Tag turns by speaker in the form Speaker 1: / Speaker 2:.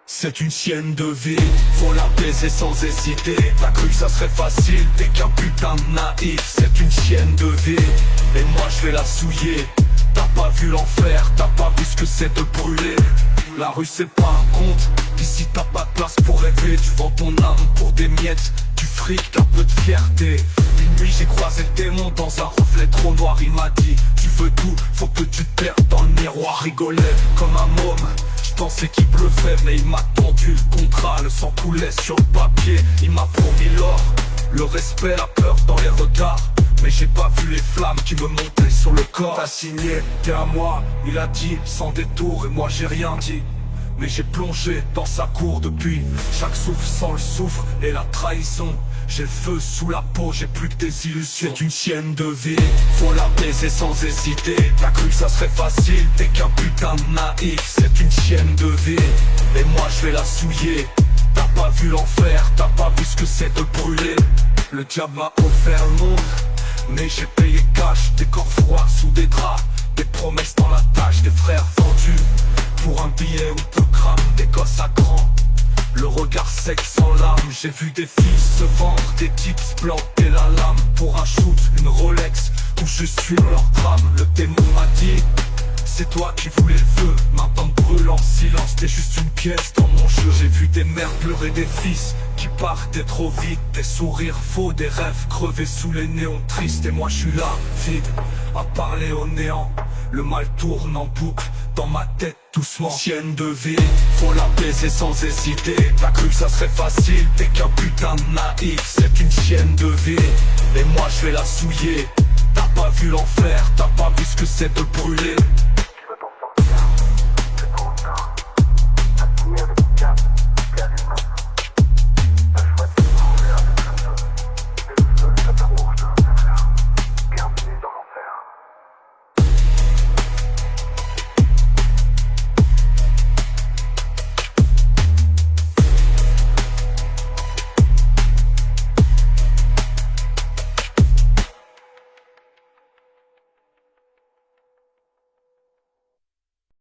Speaker 1: C'est une chienne de vie, faut la baiser sans hésiter. T'as cru que ça serait facile, t'es qu'un putain de naïf. C'est une chienne de vie, et moi je vais la souiller. T'as pas vu l'enfer, t'as pas vu ce que c'est de brûler. La rue c'est pas un conte, ici t'as pas de place pour rêver. Tu vends ton âme pour des miettes, du fric, un peu de fierté. Une nuit j'ai croisé le démon dans un reflet trop noir. Il m'a dit, tu veux tout, faut que tu te perdes dans le miroir. Rigolait comme un môme, je pensais qu'il bluffait, mais il m'a tendu le contrat. Le sang coulait sur le papier, il m'a promis l'or, le respect, la peur dans les regards. Mais j'ai pas vu les flammes qui me montaient sur le corps. T'as signé, t'es à moi, il a dit sans détour, et moi j'ai rien dit. Mais j'ai plongé dans sa cour depuis. Chaque souffle sent le soufre et la trahison. J'ai le feu sous la peau, j'ai plus que des illusions. C'est une chienne de vie, faut la baiser sans hésiter. T'as cru que ça serait facile, t'es qu'un putain de naïf. C'est une chienne de vie, et moi je vais la souiller. T'as pas vu l'enfer, t'as pas vu ce que c'est de brûler. Le diable m'a offert le monde, mais j'ai payé cash. Des corps froids sous des draps, des promesses dans la tâche. Des frères vendus pour un billet ou peu grammes. Des gosses à grands, le regard sec sans larmes. J'ai vu des filles se vendre, des types planter la lame. Pour un shoot, une Rolex, ou juste fuir leur drame. Le démon m'a dit, c'est toi qui voulais le feu, maintenant brûle en silence, t'es juste une pièce dans mon jeu. J'ai vu des mères pleurer des fils qui partaient trop vite. Des sourires faux, des rêves crevés sous les néons tristes. Et moi je suis là, vide, à parler au néant. Le mal tourne en boucle dans ma tête doucement. Chienne de vie, faut la baiser sans hésiter. T'as cru que ça serait facile, t'es qu'un putain de naïf. C'est une chienne de vie, et moi je vais la souiller. T'as pas vu l'enfer, t'as pas vu ce que c'est de brûler.